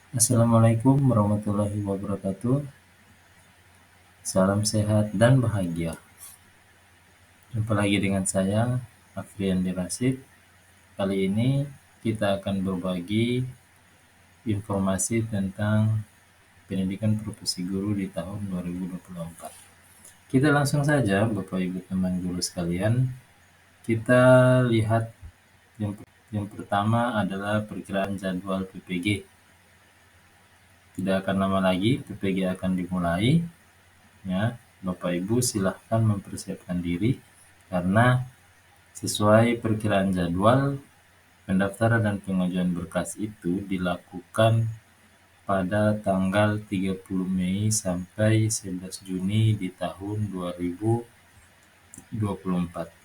Assalamualaikum warahmatullahi wabarakatuh. Salam sehat dan bahagia. Jumpa lagi dengan saya, Afriandi Rasid. Kali ini kita akan berbagi informasi tentang pendidikan profesi guru di tahun 2024. Kita langsung saja, Bapak Ibu teman guru sekalian. Kita lihat yang pertama adalah perkiraan jadwal PPG. Tidak akan lama lagi PPG akan dimulai. Ya, Bapak Ibu silahkan mempersiapkan diri karena sesuai perkiraan jadwal, pendaftaran dan pengajuan berkas itu dilakukan pada tanggal 30 Mei sampai 11 Juni di tahun 2024.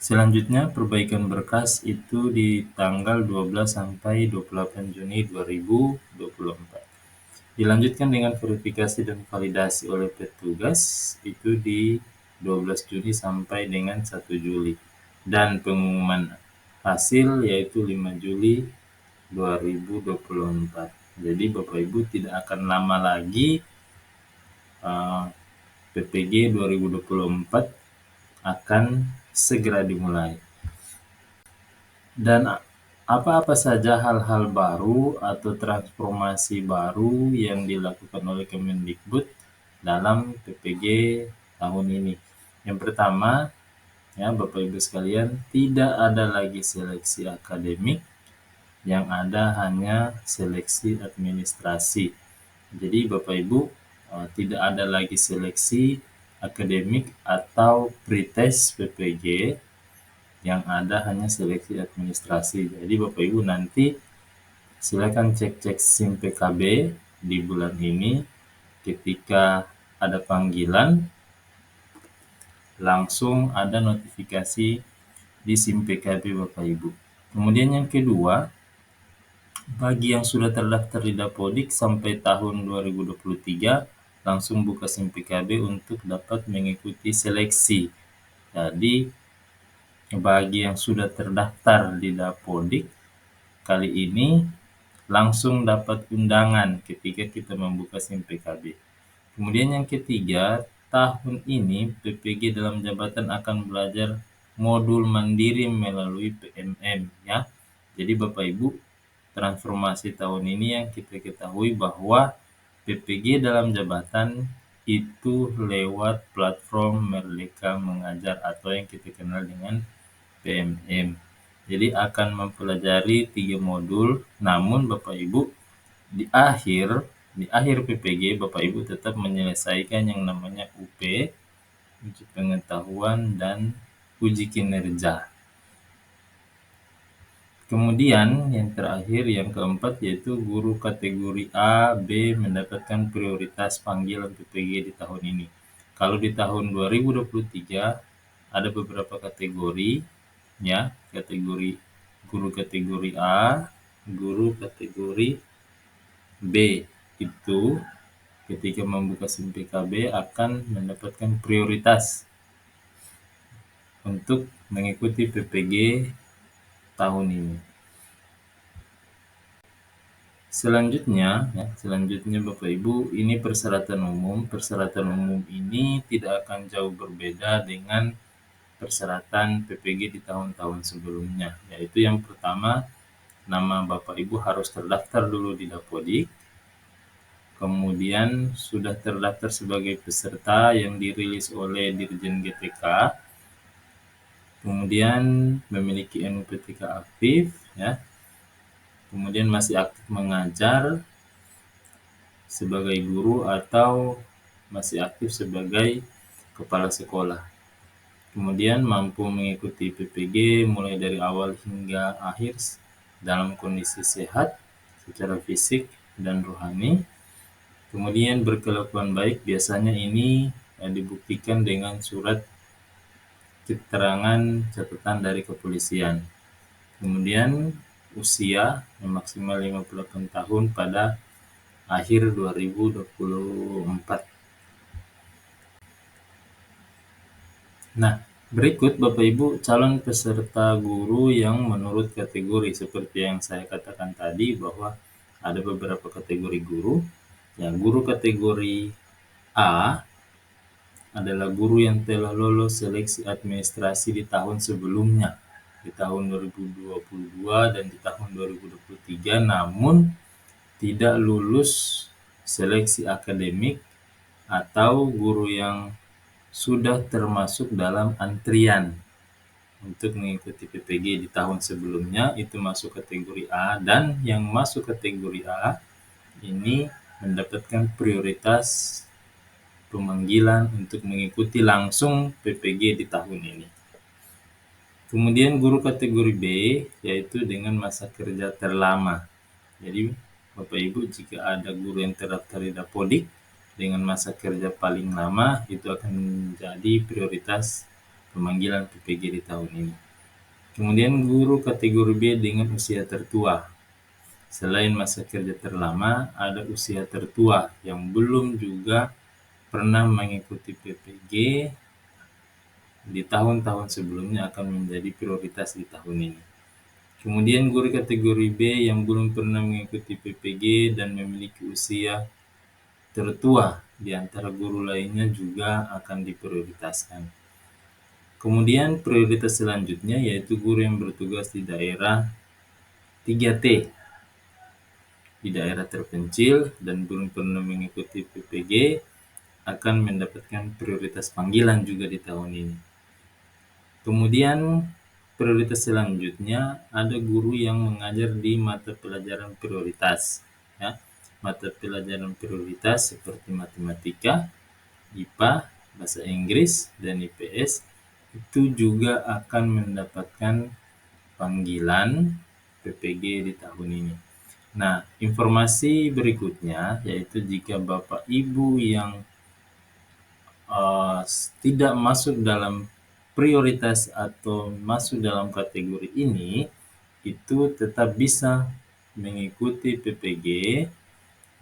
Selanjutnya, perbaikan berkas itu di tanggal 12 sampai 28 Juni 2024. Dilanjutkan dengan verifikasi dan validasi oleh petugas itu di 12 Juni sampai dengan 1 Juli. Dan pengumuman hasil yaitu 5 Juli 2024. Jadi Bapak Ibu tidak akan lama lagi PPG 2024 akan segera dimulai. Dan apa-apa saja hal-hal baru atau transformasi baru yang dilakukan oleh Kemendikbud dalam PPG tahun ini. Yang pertama, ya Bapak Ibu sekalian, tidak ada lagi seleksi akademik, yang ada hanya seleksi administrasi. Jadi Bapak Ibu tidak ada lagi seleksi akademik atau pretest PPG, yang ada hanya seleksi administrasi. Jadi Bapak Ibu nanti silakan cek-cek SIM PKB di bulan ini. Ketika ada panggilan, langsung ada notifikasi di SIM PKB Bapak Ibu. Kemudian yang kedua, bagi yang sudah terdaftar di Dapodik sampai tahun 2023, langsung buka SIM PKB untuk dapat mengikuti seleksi. Jadi bagi yang sudah terdaftar di Dapodik, kali ini langsung dapat undangan ketika kita membuka SIM PKB. Kemudian yang ketiga, tahun ini PPG dalam jabatan akan belajar modul mandiri melalui PMM, ya. Jadi Bapak Ibu, transformasi tahun ini yang kita ketahui bahwa PPG dalam jabatan itu lewat platform Merdeka Mengajar atau yang kita kenal dengan PMM. Jadi akan mempelajari 3 modul, namun Bapak Ibu di akhir PPG Bapak Ibu tetap menyelesaikan yang namanya UP, uji pengetahuan dan uji kinerja. Kemudian yang terakhir, yang keempat, yaitu guru kategori A, B mendapatkan prioritas panggilan PPG di tahun ini. Kalau di tahun 2023 ada beberapa kategori, ya, kategori guru kategori A, guru kategori B itu ketika membuka SIM PKB akan mendapatkan prioritas untuk mengikuti PPG tahun ini. Selanjutnya Bapak Ibu, ini persyaratan umum. Persyaratan umum ini tidak akan jauh berbeda dengan persyaratan PPG di tahun-tahun sebelumnya, yaitu yang pertama, nama Bapak Ibu harus terdaftar dulu di Dapodik. Kemudian sudah terdaftar sebagai peserta yang dirilis oleh Dirjen GTK. Kemudian memiliki NUPTK aktif, ya. Kemudian masih aktif mengajar sebagai guru atau masih aktif sebagai kepala sekolah. Kemudian mampu mengikuti PPG mulai dari awal hingga akhir dalam kondisi sehat secara fisik dan rohani. Kemudian berkelakuan baik, biasanya ini dibuktikan dengan surat keterangan catatan dari kepolisian. Kemudian usia yang maksimal 58 tahun pada akhir 2024. Nah, berikut Bapak Ibu calon peserta guru yang menurut kategori seperti yang saya katakan tadi, bahwa ada beberapa kategori guru. Ya, guru kategori A adalah guru yang telah lolos seleksi administrasi di tahun sebelumnya, di tahun 2022 dan di tahun 2023, namun tidak lulus seleksi akademik, atau guru yang sudah termasuk dalam antrian untuk mengikuti PPG di tahun sebelumnya, itu masuk kategori A. Dan yang masuk kategori A ini mendapatkan prioritas pemanggilan untuk mengikuti langsung PPG di tahun ini. Kemudian guru kategori B, yaitu dengan masa kerja terlama. Jadi Bapak Ibu, jika ada guru yang terdaftar di Dapodik dengan masa kerja paling lama, itu akan menjadi prioritas pemanggilan PPG di tahun ini. Kemudian guru kategori B dengan usia tertua. Selain masa kerja terlama, ada usia tertua yang belum juga pernah mengikuti PPG di tahun-tahun sebelumnya, akan menjadi prioritas di tahun ini. Kemudian guru kategori B yang belum pernah mengikuti PPG dan memiliki usia tertua di antara guru lainnya juga akan diprioritaskan. Kemudian prioritas selanjutnya yaitu guru yang bertugas di daerah 3T, di daerah terpencil dan belum pernah mengikuti PPG, akan mendapatkan prioritas panggilan juga di tahun ini. Kemudian prioritas selanjutnya ada guru yang mengajar di mata pelajaran prioritas. Ya. Mata pelajaran prioritas seperti matematika, IPA, bahasa Inggris, dan IPS itu juga akan mendapatkan panggilan PPG di tahun ini. Nah, informasi berikutnya yaitu jika Bapak Ibu yang tidak masuk dalam prioritas atau masuk dalam kategori ini, itu tetap bisa mengikuti PPG.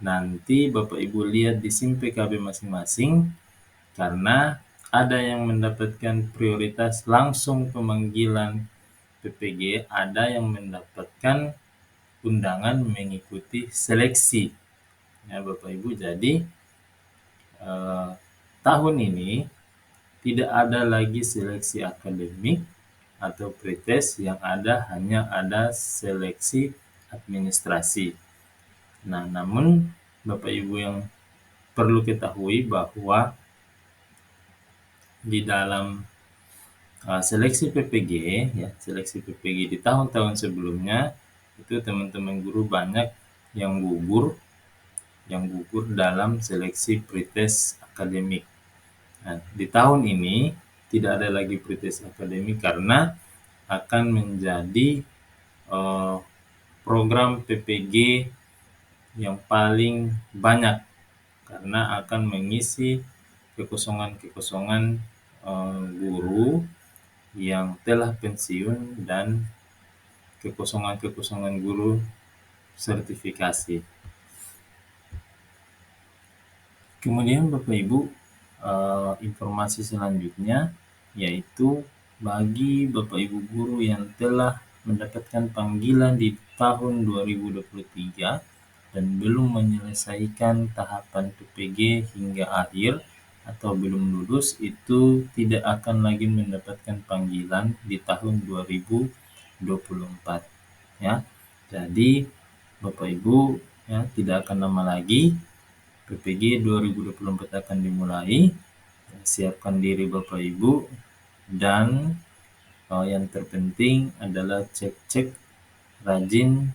Nanti Bapak Ibu lihat di SIM PKB masing-masing, karena ada yang mendapatkan prioritas langsung pemanggilan PPG, ada yang mendapatkan undangan mengikuti seleksi. Ya Bapak Ibu, jadi tahun ini tidak ada lagi seleksi akademik atau pretest, yang hanya ada seleksi administrasi. Nah, namun Bapak Ibu yang perlu ketahui bahwa di dalam seleksi PPG, ya, seleksi PPG di tahun-tahun sebelumnya itu teman-teman guru banyak yang gugur dalam seleksi pretest akademik. Nah, di tahun ini tidak ada lagi pretest akademik karena akan menjadi program PPG yang paling banyak, karena akan mengisi kekosongan-kekosongan guru yang telah pensiun dan kekosongan-kekosongan guru sertifikasi. Kemudian Bapak Ibu, informasi selanjutnya yaitu bagi Bapak Ibu guru yang telah mendapatkan panggilan di tahun 2023 dan belum menyelesaikan tahapan PPG hingga akhir atau belum lulus, itu tidak akan lagi mendapatkan panggilan di tahun 2024, ya. Jadi Bapak Ibu, ya, tidak akan lama lagi PPG 2024 akan dimulai. Siapkan diri Bapak Ibu, dan yang terpenting adalah cek rajin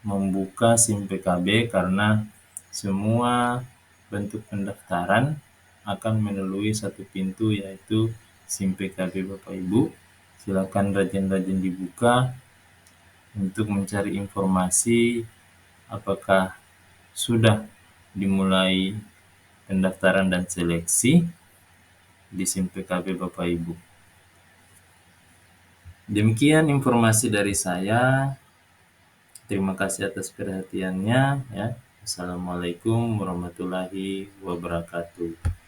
membuka SIM PKB, karena semua bentuk pendaftaran akan melalui satu pintu, yaitu SIM PKB Bapak Ibu. Silakan rajin-rajin dibuka untuk mencari informasi apakah sudah dimulai pendaftaran dan seleksi di SIM PKB Bapak Ibu. Demikian informasi dari saya. Terima kasih atas perhatiannya, ya. Assalamualaikum warahmatullahi wabarakatuh.